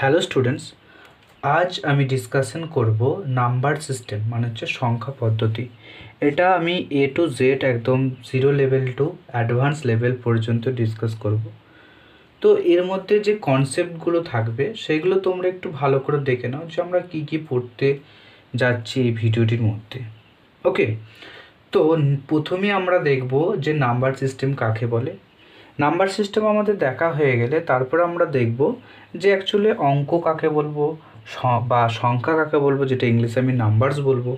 Hello students, আজ আমি discussion করব নাম্বার সিস্টেম মানে হচ্ছে সংখ্যা পদ্ধতি। এটা আমি এ টু জেড একদম zero level to advance level পর্যন্ত ডিসকাস করব। তো এর মধ্যে যে কনসেপ্টগুলো থাকবে সেগুলো তোমরা একটু ভালো করে দেখে নাও যে আমরা কী কী পড়তে যাচ্ছি এই ভিডিওটির মধ্যে। ওকে, তো প্রথমেই আমরা দেখব যে নাম্বার সিস্টেম কাকে বলে। নাম্বার সিস্টেম আমাদের দেখা হয়ে গেলে তারপর আমরা দেখব যে অ্যাকচুয়ালি অঙ্ক কাকে বলবো বা সংখ্যা কাকে বলবো, যেটা ইংলিশে আমি নাম্বারস বলবো।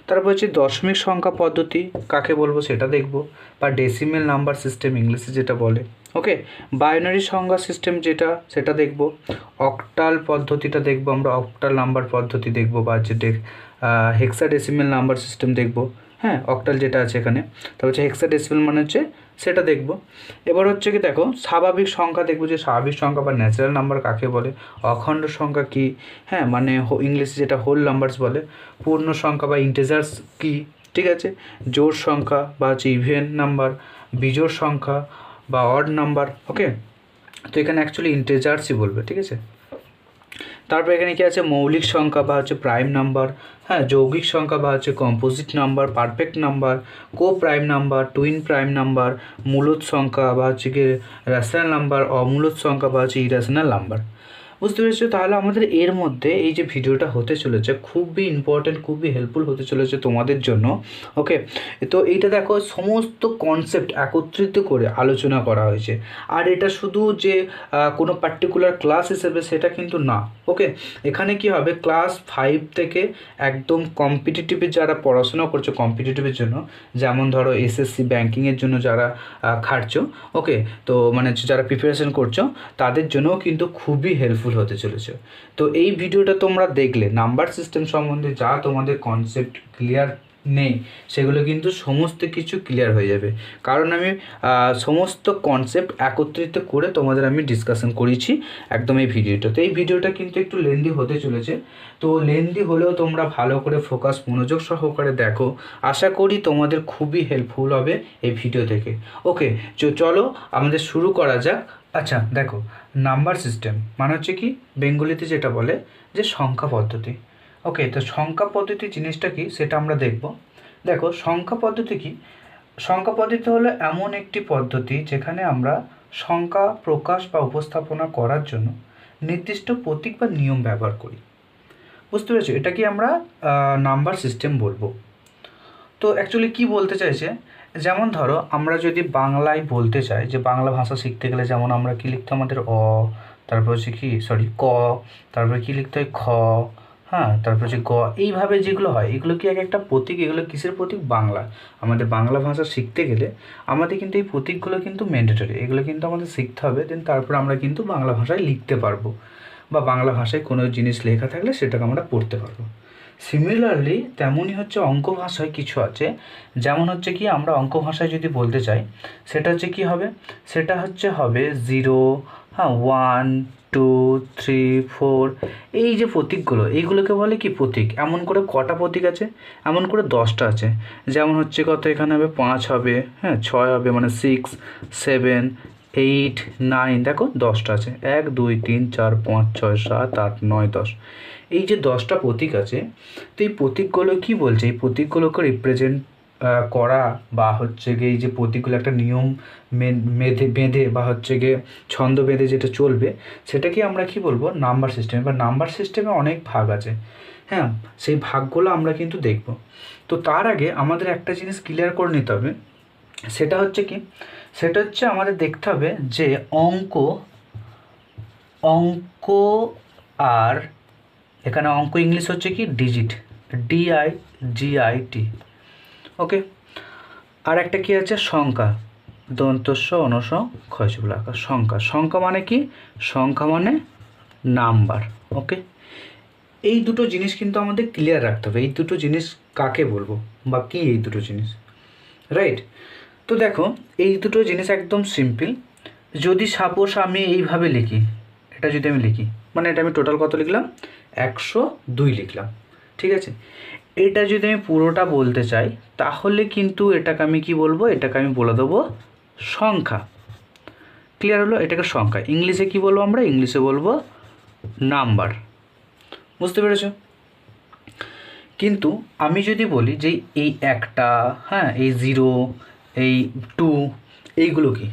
তারপর হচ্ছে দশমিক সংখ্যা পদ্ধতি কাকে বলবো সেটা দেখব, বা ডেসিমেল নাম্বার সিস্টেম ইংলিশে যেটা বলে। ওকে, বাইনারি সংখ্যা সিস্টেম যেটা সেটা দেখব। অক্টাল পদ্ধতিটা দেখব, আমরা অক্টাল নাম্বার পদ্ধতি দেখব, বা যেটা হেক্সাডেসিমেল নাম্বার সিস্টেম দেখব। হ্যাঁ, অক্টাল যেটা আছে এখানে, তারপর হচ্ছে হেক্সাডেসিমেল মানে হচ্ছে সেটা দেখব। এবার হচ্ছে কি দেখো, স্বাভাবিক সংখ্যা দেখব, যে স্বাভাবিক সংখ্যা বা ন্যাচারাল নাম্বার কাকে বলে, অখণ্ড সংখ্যা কি, হ্যাঁ মানে ইংলিশে যেটা হোল নাম্বারস বলে, পূর্ণ সংখ্যা বা ইন্টিজার্স কি, ঠিক আছে, জোড় সংখ্যা বা হচ্ছে ইভেন নাম্বার, বিজোড় সংখ্যা বা অড নাম্বার। ওকে, তো এখানে অ্যাকচুয়ালি ইন্টিজার্সই বলবে, ঠিক আছে। তারপর এখানে কি আছে, মৌলিক সংখ্যা বা হচ্ছে প্রাইম নাম্বার, হ্যাঁ যৌগিক সংখ্যা বা হচ্ছে composite number, perfect number, coprime number, twin prime number, মূলদ সংখ্যা বা হচ্ছে কি রেশনাল নাম্বার, অমূলদ সংখ্যা বা হচ্ছে ইরেশনাল নাম্বার। বুঝতে পেরেছো? তাহলে আমাদের এর মধ্যে এই যে ভিডিওটা হতে চলেছে খুবই ইম্পর্টেন্ট, খুবই হেল্পফুল হতে চলেছে তোমাদের জন্য। ওকে, তো এইটা দেখো সমস্ত কনসেপ্ট একত্রিত করে আলোচনা করা হয়েছে। আর এটা শুধু যে কোনো পার্টিকুলার ক্লাস হিসেবে সেটা কিন্তু না। ওকে, এখানে কি হবে, ক্লাস 5 থেকে একদম কম্পিটিটিভে যারা পড়াশোনা করছো কম্পিটিটিভের জন্য, যেমন ধরো এসএসসি ব্যাঙ্কিংয়ের জন্য যারা খাটছো, ওকে, তো মানে যারা প্রিপারেশন করছো তাদের জন্যও কিন্তু খুবই হেল্পফুল হতে চলেছে। তো এই ভিডিওটা তোমরা দেখলে নাম্বার সিস্টেম সম্বন্ধে যা তোমাদের কনসেপ্ট ক্লিয়ার নেই সেগুলো কিন্তু সমস্ত কিছু ক্লিয়ার হয়ে যাবে, কারণ আমি সমস্ত কনসেপ্ট একত্রিত করে তোমাদের আমি ডিসকাশন করেছি একদম এই ভিডিওটা। তো এই ভিডিওটা কিন্তু একটু লেন্দি হতে চলেছে, তো লেন্দি হলেও তোমরা ভালো করে ফোকাস মনোযোগ সহকারে দেখো, আশা করি তোমাদের খুবই হেল্পফুল হবে এই ভিডিও থেকে। ওকে, চলো আমাদের শুরু করা যাক। আচ্ছা দেখো, নাম্বার সিস্টেম মানে হচ্ছে কি, বেঙ্গলিতে যেটা বলে যে সংখ্যা পদ্ধতি। ওকে, তো সংখ্যা পদ্ধতি জিনিসটা কি সেটা আমরা দেখব। দেখো সংখ্যা পদ্ধতি কি, সংখ্যা পদ্ধতি হলো এমন একটি পদ্ধতি যেখানে আমরা সংখ্যা প্রকাশ বা উপস্থাপনা করার জন্য নির্দিষ্ট প্রতীক বা নিয়ম ব্যবহার করি। বুঝতে পেরেছো? এটা কি আমরা নাম্বার সিস্টেম বলবো। তো অ্যাকচুয়ালি কি বলতে চাইছে, যেমন ধরো আমরা যদি বাংলায় বলতে চাই, যে বাংলা ভাষা শিখতে গেলে যেমন আমরা কি লিখতে, আমাদের তারপর হচ্ছে কি ক, তারপরে কি লিখতে হয় খ, হ্যাঁ তারপর হচ্ছে গ, এইভাবে যেগুলো হয় এগুলো কি এক একটা প্রতীক। এগুলো কিসের প্রতীক? বাংলা। আমাদের বাংলা ভাষা শিখতে গেলে আমাদের কিন্তু এই প্রতীকগুলো কিন্তু ম্যান্ডেটরি, এগুলো কিন্তু আমাদের শিখতে হবে, দেন তারপর আমরা কিন্তু বাংলা ভাষায় লিখতে পারবো, বা বাংলা ভাষায় কোনো জিনিস লেখা থাকলে সেটাকে আমরা পড়তে পারবো। সিমিলারলি তেমনই হচ্ছে অঙ্ক ভাষায় কিছু আছে, যেমন হচ্ছে কি আমরা অঙ্ক ভাষায় যদি বলতে চাই সেটা হচ্ছে কি হবে, সেটা হচ্ছে হবে 0, হ্যাঁ 1, 2, 3, 4, এই যে প্রতীকগুলো এইগুলোকে বলে কি প্রতীক। এমন করে কটা প্রতীক আছে? এমন করে 10টা আছে। যেমন হচ্ছে কত, এখানে হবে 5 হবে, হ্যাঁ 6 হবে, মানে 6, 7, 8, 9, দেখো 10টা আছে, 1, 2, 3, 4, 5, 6, 7, 8, 9, 10, এই যে 10টা প্রতীক আছে। তো এই প্রতীকগুলো কী বলছে, এই প্রতীকগুলোকে রিপ্রেজেন্ট করা বা হচ্ছে গিয়ে এই যে প্রতীকগুলো একটা নিয়ম বেঁধে বা হচ্ছে গিয়ে ছন্দ বেঁধে যেটা চলবে সেটাকে আমরা কি বলবো, নাম্বার সিস্টেম। বা নাম্বার সিস্টেমে অনেক ভাগ আছে, হ্যাঁ সেই ভাগগুলো আমরা কিন্তু দেখব। তো তার আগে আমাদের একটা জিনিস ক্লিয়ার করে নিতে হবে, সেটা হচ্ছে কি, সেটা হচ্ছে আমাদের দেখতে হবে যে অঙ্ক আর এখানে অঙ্ক ইংলিশ হচ্ছে কি ডিজিট, DIGIT। ওকে, আর একটা কি আছে সংখ্যা, দন্তস্ব অনস ক্ষয়শূল আকার। সংখ্যা, সংখ্যা মানে কি, সংখ্যা মানে নাম্বার। ওকে, এই দুটো জিনিস কিন্তু আমাদের ক্লিয়ার রাখতে হবে, এই দুটো জিনিস কাকে বলবো বা কি এই দুটো জিনিস, রাইট। তো দেখো এই দুটো জিনিস একদম সিম্পল। যদি সাপোজ আমি এইভাবে লিখি, এটা যদি আমি লিখি, মানে এটা আমি টোটাল কত লিখলাম, 102 লিখলাম, ঠিক আছে। এটা যদি আমি পুরোটা বলতে চাই তাহলে কিন্তু এটাকে আমি কি বলবো, এটাকে আমি বলে দেবো সংখ্যা। ক্লিয়ার হলো? এটাকে সংখ্যা। ইংলিশে কি বলবো আমরা, ইংলিশে বলবো নাম্বার। বুঝতে পেরেছ? কিন্তু আমি যদি বলি যে এই একটা, হ্যাঁ, এই 0, এই 2, এইগুলো কি?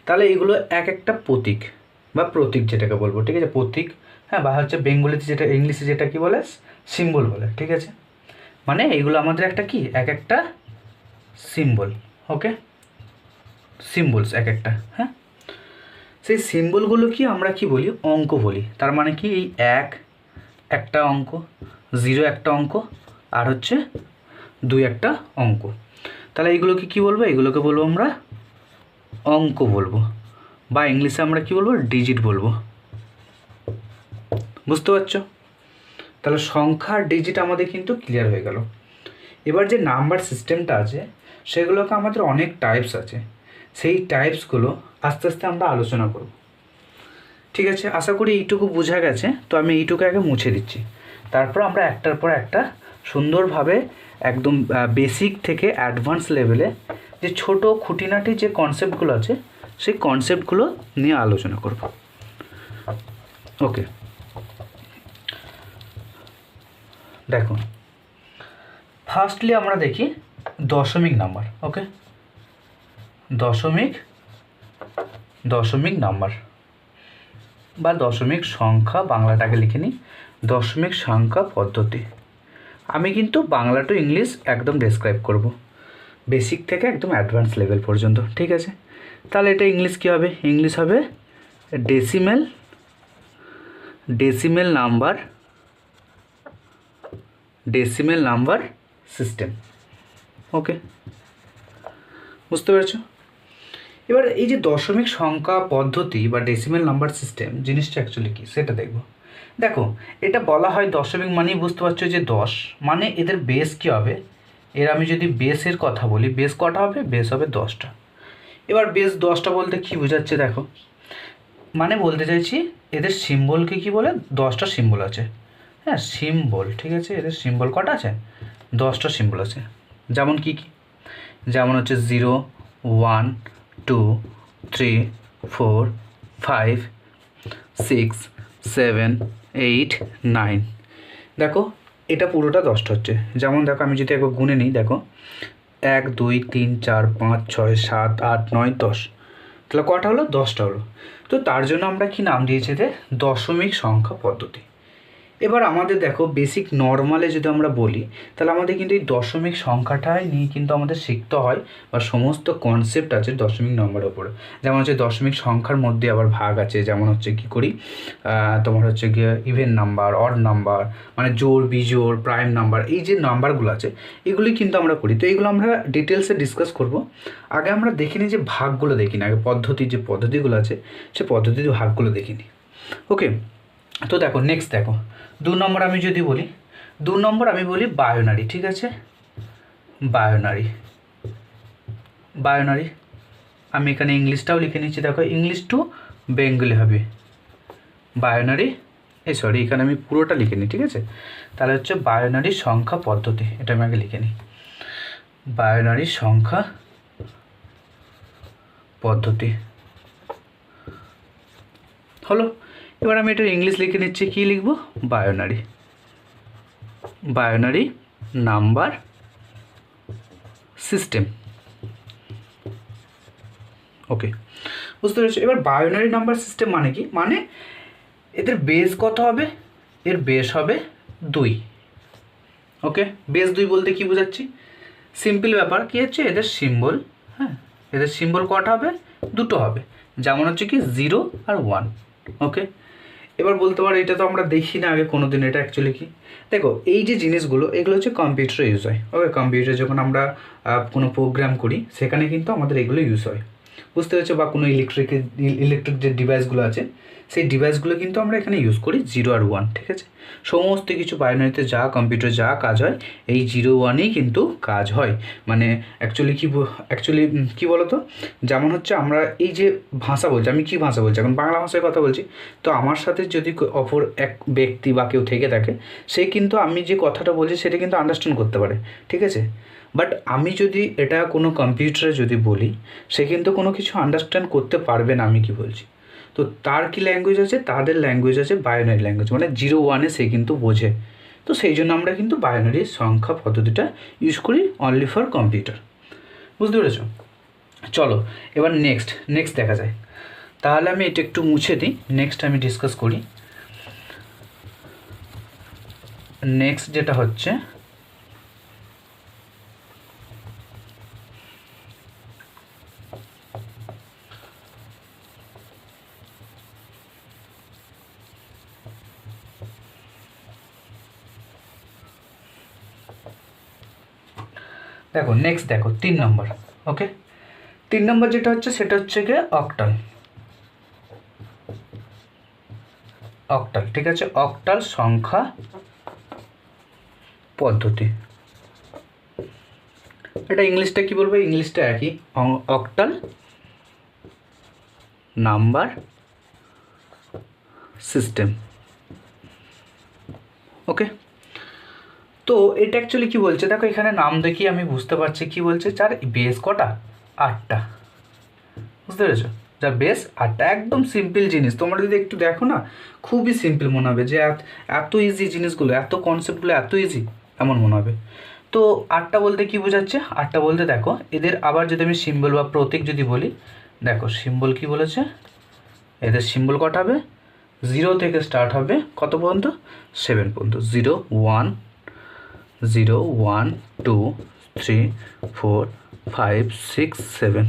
তাহলে এইগুলো এক একটা প্রতীক বা প্রতীক যেটাকে বলবো, ঠিক আছে? প্রতীক, হ্যাঁ, বা হচ্ছে বেঙ্গলিতে যেটা, ইংলিশে যেটা কি বলে, সিম্বল বলে, ঠিক আছে? মানে এইগুলো আমাদের একটা কি, এক একটা সিম্বল। ওকে, সিম্বলস এক একটা, হ্যাঁ। সেই সিম্বলগুলো কি আমরা কি বলি, অঙ্ক বলি। তার মানে কি, এই একটা অঙ্ক, 0 একটা অঙ্ক, আর হচ্ছে 2 একটা অঙ্ক। তাহলে এইগুলোকে কি বলবো? এগুলোকে বলবো আমরা অঙ্ক বলবো, বা ইংলিশে আমরা কি বলবো, ডিজিট বলবো। বুঝতে পারছো? তাহলে সংখ্যা আর ডিজিট আমাদের কিন্তু ক্লিয়ার হয়ে গেল। এবার যে নাম্বার সিস্টেমটা আছে, সেগুলোকে আমাদের অনেক টাইপস আছে। সেই টাইপসগুলো আস্তে আস্তে আমরা আলোচনা করব, ঠিক আছে? আশা করি এইটুকু বোঝা গেছে। তো আমি এইটুকু আগে মুছে দিচ্ছি, তারপর আমরা একটার পর একটা সুন্দরভাবে একদম বেসিক থেকে অ্যাডভান্স লেভেলে যে ছোট খুঁটিনাটি যে কনসেপ্টগুলো আছে, সেই কনসেপ্টগুলো নিয়ে আলোচনা করব। ওকে, দেখো, ফার্স্টলি আমরা দেখি দশমিক নাম্বার। ওকে, দশমিক নাম্বার বা দশমিক সংখ্যা, বাংলাটাকে লিখে নিই, দশমিক সংখ্যা পদ্ধতি। আমি কিন্তু বাংলা টু ইংলিশ একদম ডেসক্রাইব করব, বেসিক থেকে একদম অ্যাডভান্স লেভেল পর্যন্ত, ঠিক আছে? তাহলে এটা ইংলিশ কী হবে? ইংলিশ হবে ডেসিমেল নাম্বার সিস্টেম। ওকে, বুঝতে পেরেছো? এবার এই যে দশমিক সংখ্যা পদ্ধতি বা ডেসিমেল নাম্বার সিস্টেম জিনিসটা অ্যাকচুয়ালি কী সেটা দেখব। দেখো, এটা বলা হয় দশমিক মানেই বুঝতে পারছো যে 10, মানে এদের বেস কী হবে? আমি যদি বেসের কথা বলি, বেস কটা হবে? বেস হবে 10টা। এবার বেস 10টা বলতে কী বোঝাচ্ছে? দেখো, মানে বলতে চাইছি এদের সিম্বলকে কি বলে? 10টা সিম্বল আছে, হ্যাঁ, সিম্বল, ঠিক আছে? এদের সিম্বল কটা আছে? 10টা সিম্বল আছে। যেমন কি কি? যেমন হচ্ছে 0, 1, 2, 3, 4, 5, 6, 7, 8, 9। দেখো, এটা পুরোটা 10টা হচ্ছে। যেমন দেখো, আমি যদি একবার গুনে নিই, দেখো 1, 2, 3, 4, 5, 6, 7, 8, 9, 10। তাহলে কটা হলো? 10টা হলো। তো তার জন্য আমরা কি নাম দিয়েছি এদের? দশমিক সংখ্যা পদ্ধতি। এবার আমাদের দেখো, বেসিক নর্মালে যদি আমরা বলি, তাহলে আমাদের কিন্তু এই দশমিক সংখ্যাটাই নিয়ে কিন্তু আমাদের শিখতে হয়, বা সমস্ত কনসেপ্ট আছে দশমিক নম্বরের উপরে। যেমন হচ্ছে দশমিক সংখ্যার মধ্যে আবার ভাগ আছে, যেমন হচ্ছে কী করি, তোমার হচ্ছে গিয়ে ইভেন নাম্বার, অড নাম্বার, মানে জোড়, বিজোড়, প্রাইম নাম্বার, এই যে নাম্বারগুলো আছে এগুলি কিন্তু আমরা করি। তো এইগুলো আমরা ডিটেলসে ডিসকাস করব। আগে আমরা দেখিনি যে ভাগগুলো দেখিনি, আগে পদ্ধতির যে পদ্ধতিগুলো আছে সে পদ্ধতির ভাগগুলো দেখিনি। ওকে, তো দেখো, নেক্সট দেখো, 2 নম্বর আমি যদি বলি, 2 নম্বর আমি বলি বায়োনারি, ঠিক আছে? বায়োনারি আমি এখানে ইংলিশটাও লিখে নিচ্ছি, দেখো, ইংলিশ টু বেঙ্গলি হবে বায়োনারি। সরি, এখানে আমি পুরোটা লিখে নিই, ঠিক আছে? তাহলে হচ্ছে বায়োনারি সংখ্যা পদ্ধতি, এটা আমি আগে লিখে নিই, বায়োনারি সংখ্যা পদ্ধতি হলো। এবার আমি এটা ইংলিশ লিখে নিচ্ছি, কী লিখবো? Binary number system. ওকে, বুঝতে পেরেছো? এবার বায়োনারি নাম্বার সিস্টেম মানে কি? মানে এদের বেস কত হবে? এর বেস হবে 2। ওকে, বেস 2 বলতে কি বোঝাচ্ছি? সিম্পল ব্যাপার, কী হচ্ছে এদের সিম্বল, হ্যাঁ, এদের সিম্বল কটা হবে? 2টো হবে। যেমন হচ্ছে কি 0 আর 1। ওকে, এবার বলতে পারো এটা তো আমরা দেখি না আগে কোনো দিন, এটা অ্যাকচুয়ালি কি? দেখো, এই যে জিনিসগুলো এগুলো হচ্ছে কম্পিউটারে ইউজ হয়। ওকে, কম্পিউটারে যখন আমরা কোনো প্রোগ্রাম করি সেখানে কিন্তু আমাদের এগুলো ইউজ হয়, বুঝতে পেরেছো? বা কোনো ইলেকট্রিক যে ডিভাইসগুলো আছে সেই ডিভাইসগুলো কিন্তু আমরা এখানে ইউজ করি 0 আর 1, ঠিক আছে? সমস্ত কিছু বাইনারিতে যা কম্পিউটারে যা কাজ হয় এই 0, 1-এই কিন্তু কাজ হয়। মানে অ্যাকচুয়ালি কী বলো তো, যেমন হচ্ছে আমরা এই যে ভাষা বলছি, আমি কী ভাষা বলছি এখন? বাংলা ভাষায় কথা বলছি। তো আমার সাথে যদি অপর এক ব্যক্তি বা কেউ থেকে থাকে, সে কিন্তু আমি যে কথাটা বলছি সেটা কিন্তু আন্ডারস্ট্যান্ড করতে পারে, ঠিক আছে? বাট আমি যদি এটা কোনো কম্পিউটারে যদি বলি, সে কিন্তু কোনো কিছু আন্ডারস্ট্যান্ড করতে পারবে না আমি কি বলছি। তো তার কি ল্যাঙ্গুয়েজ আছে, তাদের ল্যাঙ্গুয়েজ আছে বাইনারি ল্যাঙ্গুয়েজ, মানে 0 1-এ সে কিন্তু বোঝে। তো সেই জন্য আমরা কিন্তু বাইনারি সংখ্যা পদ্ধতিটা ইউজ করি অনলি ফর কম্পিউটার। বুঝতে পেরেছ? চলো এবার নেক্সট দেখা যায়। তাহলে আমি এটা একটু মুছে দিই, নেক্সট আমি ডিসকাস করি। নেক্সট যেটা হচ্ছে দেখো, নেক্সট দেখো 3 নম্বর। ওকে, 3 নম্বর যেটা হচ্ছে সেটা হচ্ছে গিয়ে অক্টাল। ঠিক আছে, অক্টাল সংখ্যা পদ্ধতি। এটা ইংলিশটা কি বলবো, ইংলিশটা একই, অক্টাল নাম্বার সিস্টেম। ওকে, তো এটা অ্যাকচুয়ালি কী বলছে দেখো, এখানে নাম দেখি আমি বুঝতে পারছি কি বলছে। যার বেস কটা, 8টা। বুঝতে পেরেছো? যার বেস 8টা, একদম সিম্পল জিনিস। তোমরা যদি একটু দেখো না, খুবই সিম্পল মনে হবে, যে এত ইজি জিনিসগুলো, এত কনসেপ্টগুলো এত ইজি এমন মনে হবে। তো 8টা বলতে কি বোঝাচ্ছে, 8টা বলতে দেখো এদের আবার যদি আমি সিম্বল বা প্রতীক যদি বলি, দেখো সিম্বল কি বলেছে, এদের সিম্বল কটা হবে, 0 থেকে স্টার্ট হবে কত পর্যন্ত, 7 পর্যন্ত। 0 1 0 1 2 3 4 5 6 7।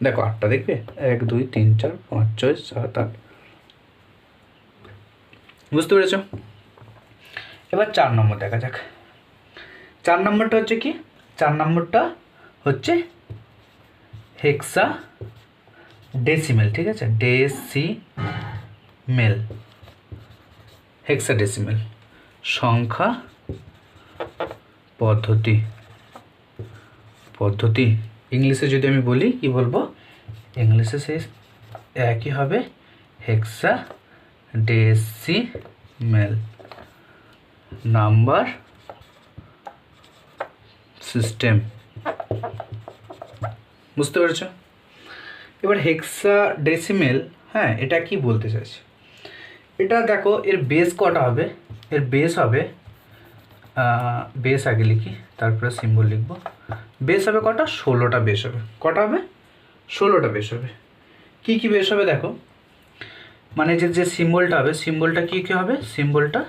দেখো 8টা দেখবে, 1 2 3 4 5 6 7 8। বুঝতে পেরেছ? এবার 4 নম্বর দেখা যাক। 4 নম্বরটা হচ্ছে কি, 4 নম্বরটা হচ্ছে হেক্সা ডেসিমেল। ঠিক আছে, ডেসিমেল, হেক্সা ডেসিমেল সংখ্যা পদ্ধতি। ইংলিশে যদি আমি বলি কি বলবো, ইংলিশে সেই একই হবে, হেক্সা ডেসিমেল নাম্বার সিস্টেম। বুঝতে পেরেছো? এবার হেক্সা ডেসিমেল, হ্যাঁ, এটা কি বলতে চাইছে, এটা দেখো এর বেস কটা হবে, এর বেস হবে, বেস আগে লিখি তারপরে সিম্বল লিখব। বেস হবে কটা, 16টা বেস হবে। কটা হবে, 16টা বেস হবে। কী কী বেস হবে দেখো, মানে যে সিম্বলটা হবে, সিম্বলটা কী কী হবে, সিম্বলটা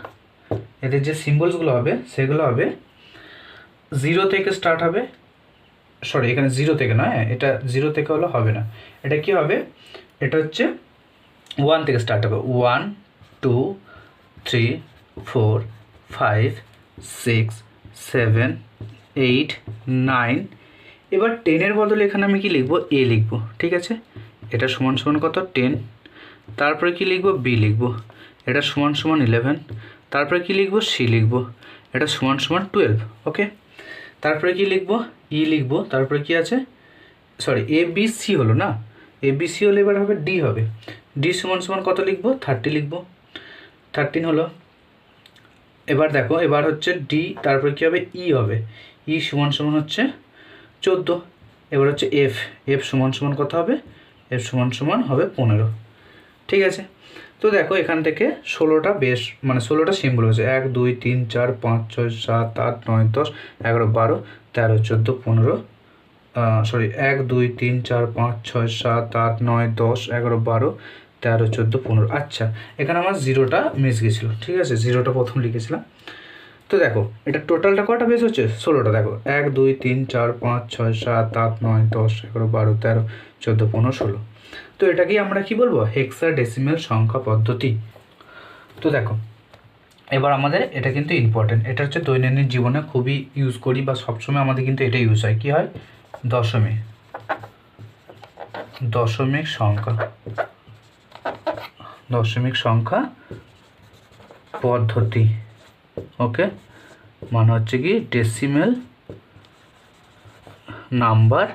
এদের যে সিম্বলসগুলো হবে সেগুলো হবে 0 থেকে স্টার্ট হবে। সরি, এখানে 0 থেকে নয়, এটা 0 থেকে হলে হবে না, এটা কি হবে, এটা হচ্ছে 1 থেকে স্টার্ট হবে। 1 2 3 4 5 6 7 8 9। এবার 10-এর বদলে এখানে আমি কি লিখবো, এ লিখবো। ঠিক আছে, এটা সমান সমান কত, 10। তারপরে কি লিখবো, বি লিখবো। এটা সমান সমান 11। তারপরে কি লিখবো, সি লিখবো। এটা সমান সমান 12। ওকে, তারপরে কি লিখবো, ই লিখবো। তারপরে কি আছে, সরি, এ বি সি হলো না, এ বি সি হলে এবার হবে ডি হবে। ডি সমান সমান কত লিখবো, 30 লিখবো। 13 হলো। এবার দেখো, এবার হচ্ছে ডি, তারপরে কী হবে, ই হবে। ই সমান সমান হচ্ছে 14। এবার হচ্ছে এফ সমান সমান কত হবে, এফ সমান সমান হবে 15। ঠিক আছে, তো দেখো এখান থেকে 16টা বেস, মানে 16টা সিম্বল হয়েছে। 1 2 3 4 5 6 7 8 9 10 11 12 13 14 15, সরি 1 2 3 4 5 6 7 8 9 10 11 12 13 14 15। আচ্ছা, এখানে আমার 0টা মিস গেছিলো। ঠিক আছে, 0টা প্রথম লিখেছিলাম। তো দেখো এটা টোটালটা কটা বেস হচ্ছে, 16টা। দেখো 1 2 3 4 5 6 7 8 9 10 11 12 13 14 15 16। তো এটাকেই আমরা কি বলবো, হেক্সা ডেসিমেল সংখ্যা পদ্ধতি। তো দেখো এবার আমাদের এটা কিন্তু ইম্পর্টেন্ট, এটা হচ্ছে দৈনন্দিন জীবনে খুবই ইউজ করি, বা সবসময় আমাদের কিন্তু এটা ইউজ হয়। কী হয়, দশমিক সংখ্যা পদ্ধতি। ওকে, মানে হচ্ছে কি ডেসিমেল নাম্বার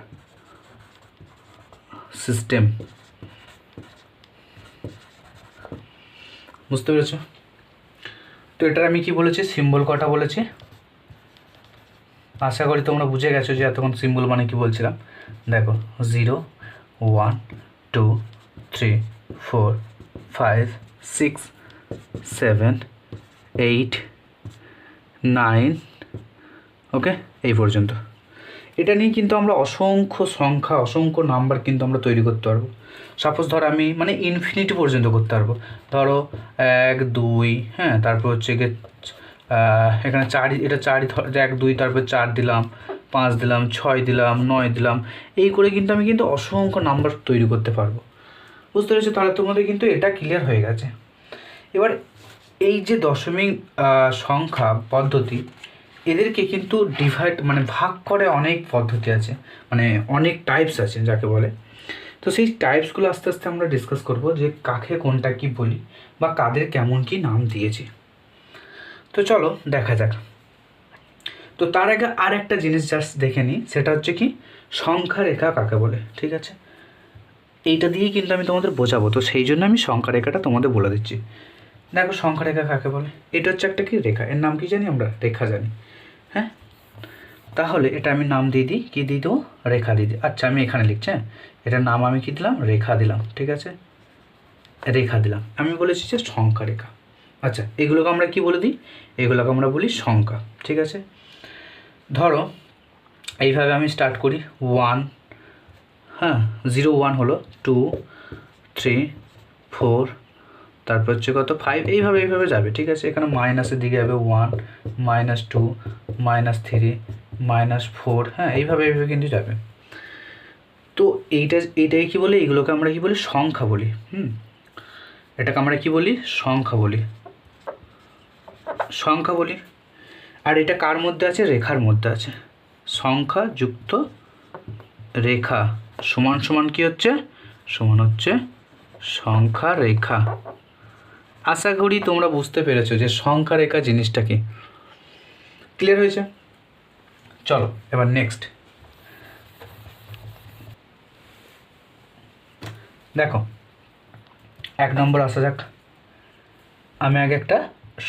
সিস্টেম। বুঝতে পেরেছো? তো এটার আমি কি বলেছি, সিম্বল কটা বলেছি, আশা করি তোমরা বুঝে গেছো যে এতক্ষণ সিম্বল মানে কি বলছিলাম। দেখো 0 1 2 3 4 5 6 7 8 9 ওকে, এই পর্যন্ত। এটা নিয়ে কিন্তু আমরা অসংখ্য সংখ্যা, অসংখ্য নাম্বার কিন্তু আমরা তৈরি করতে পারবো। সাপোজ ধরো আমি মানে ইনফিনিটি পর্যন্ত করতে পারবো। ধরো 1 2, হ্যাঁ, তারপর হচ্ছে গিয়ে এখানে 4, এটা 4 1 2, তারপর 4 দিলাম, 5 দিলাম, 6 দিলাম, 9 দিলাম, এই করে কিন্তু আমি কিন্তু অসংখ্য নাম্বার তৈরি করতে পারবো। বুঝতে পেরেছো? তাহলে তোমাদের কিন্তু এটা ক্লিয়ার হয়ে গেছে। এবার এই যে দশমিক সংখ্যা পদ্ধতি, এদেরকে কিন্তু ডিভাইড মানে ভাগ করে অনেক পদ্ধতি আছে, মানে অনেক টাইপস আছে যাকে বলে। তো সেই টাইপসগুলো আস্তে আস্তে আমরা ডিসকাস করব, যে কাকে কোনটা কি বলি বা কাদের কেমন কি নাম দিয়েছি। তো চলো দেখা যাক। তো তার আগে আর একটা জিনিস জাস্ট দেখে নিই, সেটা হচ্ছে কি সংখ্যা রেখা কাকে বলে। ঠিক আছে, এইটা দিয়েই কিন্তু আমি তোমাদের বোঝাবো, তো সেই জন্য আমি সংখ্যা রেখাটা তোমাদের বলে দিচ্ছি। দেখো সংখ্যা রেখা কাকে বলে, এটা হচ্ছে একটা কি রেখা, এর নাম কি জানি আমরা, রেখা জানি। হ্যাঁ, তাহলে এটা আমি নাম দিয়ে দিই, কী দিয়ে দেবো, রেখা দিয়ে দিই। আচ্ছা আমি এখানে লিখছি, হ্যাঁ, এটার নাম আমি কী দিলাম, রেখা দিলাম। ঠিক আছে, রেখা দিলাম। আমি বলেছি যে সংখ্যা রেখা। আচ্ছা এগুলোকে আমরা কি বলে দিই, এগুলোকে আমরা বলি সংখ্যা। ঠিক আছে, ধরো এইভাবে আমি স্টার্ট করি 1, হ্যাঁ 0 1 হলো, 2 3 4, তারপর হচ্ছে কত 5, এইভাবে এইভাবে যাবে। ঠিক আছে, এখানে মাইনাসের দিকে যাবে 1 -2 -3 -4, হ্যাঁ এইভাবে এইভাবে কিন্তু যাবে। তো এইটাই কি বলে, এগুলোকে আমরা কি বলি, সংখ্যা বলি। এটাকে আমরা কি বলি, সংখ্যা বলি, সংখ্যা বলি। আর এটা কার মধ্যে আছে, রেখার মধ্যে আছে। সংখ্যা যুক্ত রেখা সমান সমান কি হচ্ছে, সমান হচ্ছে সংখ্যা রেখা। আশা করি তোমরা বুঝতে পেরেছো যে সংখ্যা রেখা জিনিসটা কি, ক্লিয়ার হয়েছে? চলো এবার নেক্সট দেখো, 1 নম্বর আসা যাক। আমি আগে একটা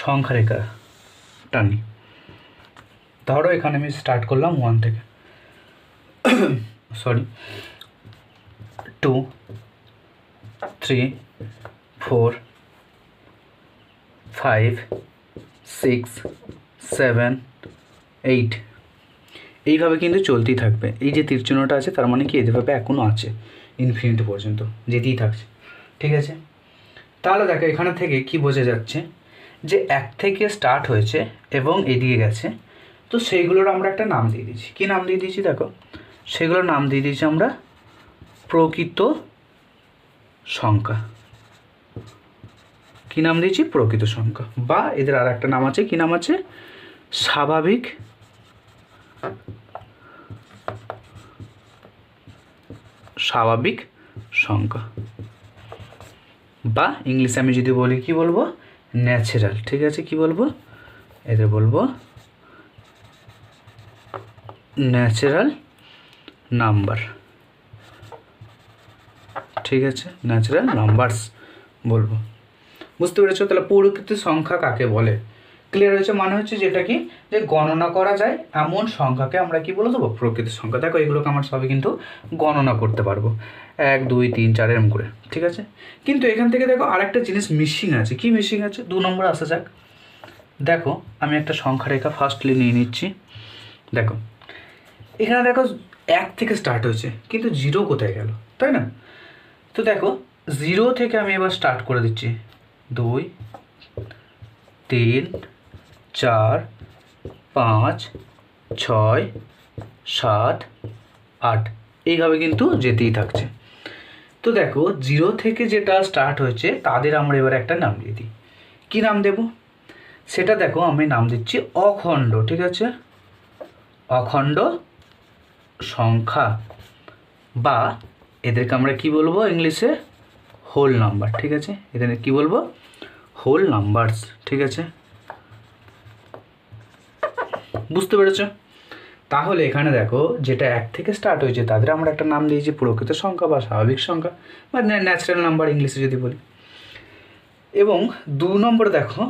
সংখ্যা রেখা টানি। ধরো এখানে আমি স্টার্ট করলাম 1 থেকে, সরি 2 3 4 5 6 7 8, এইভাবে কিন্তু চলতেই থাকবে। এই যে তীর চিহ্নটা আছে তার মানে কি এইভাবে এখনও আছে, ইনফিনিটি পর্যন্ত যেতেই থাকছে। ঠিক আছে, তাহলে দেখো এখানে থেকে কি বোঝা যাচ্ছে, যে 1 থেকে স্টার্ট হয়েছে এবং এদিকে গেছে। তো সেইগুলোর আমরা একটা নাম দিয়ে দিয়েছি। কী নাম দিয়ে দিয়েছি দেখো, সেগুলোর নাম দিয়ে দিয়েছি আমরা প্রকৃত সংখ্যা। কী নাম দিয়েছি, প্রকৃত সংখ্যা, বা এদের আর একটা নাম আছে, কী নাম আছে, স্বাভাবিক স্বাভাবিক সংখ্যা, বা ইংলিশে আমি যদি বলি কি বলবো, ন্যাচারাল। ঠিক আছে, কি বলবো, এদের বলবো ন্যাচারাল নাম্বার। ঠিক আছে, ন্যাচারাল নাম্বারস বলবো। বুঝতে পেরেছো? তাহলে প্রকৃত সংখ্যা কাকে বলে, ক্লিয়ার হয়েছে? মানে হচ্ছে যেটা কি, যে গণনা করা যায় এমন সংখ্যাকে আমরা কি বলে দেবো, প্রকৃত সংখ্যা। দেখো এগুলোকে আমরা সবই কিন্তু গণনা করতে পারবো, 1 2 3 4 এরম করে। ঠিক আছে, কিন্তু এখান থেকে দেখো আরেকটা জিনিস মিসিং আছে। কি মিসিং আছে, 2 নম্বরে আসা যাক। দেখো আমি একটা সংখ্যা রেখা ফার্স্টলি নিয়ে নিচ্ছি। দেখো এখানে দেখো 1 থেকে স্টার্ট হয়েছে, কিন্তু 0 কোথায় গেল, তাই না? তো দেখো 0 থেকে আমি এবার স্টার্ট করে দিচ্ছি, 2 3 4 5 6 7 8, এইভাবে কিন্তু যেতেই থাকছে। তো দেখো 0 থেকে যেটা স্টার্ট হয়েছে তাদের আমরা এবার একটা নাম দিয়ে দিই। কী নাম দেব, সেটা দেখো আমি নাম দিচ্ছি অখণ্ড। ঠিক আছে, অখণ্ড সংখ্যা, বা এদেরকে আমরা কি বলবো ইংলিশে, হোল নাম্বার। ঠিক আছে, এদের কি বলবো, হোল নাম্বারস। ঠিক আছে, বুঝতে পেরেছো? তাহলে এখানে দেখো যেটা 1 থেকে স্টার্ট হয়েছে তাদের আমরা একটা নাম দিয়েছি প্রকৃত সংখ্যা বা স্বাভাবিক সংখ্যা বা ন্যাচারাল নাম্বার ইংলিশে যদি বলি। এবং 2 নম্বর দেখো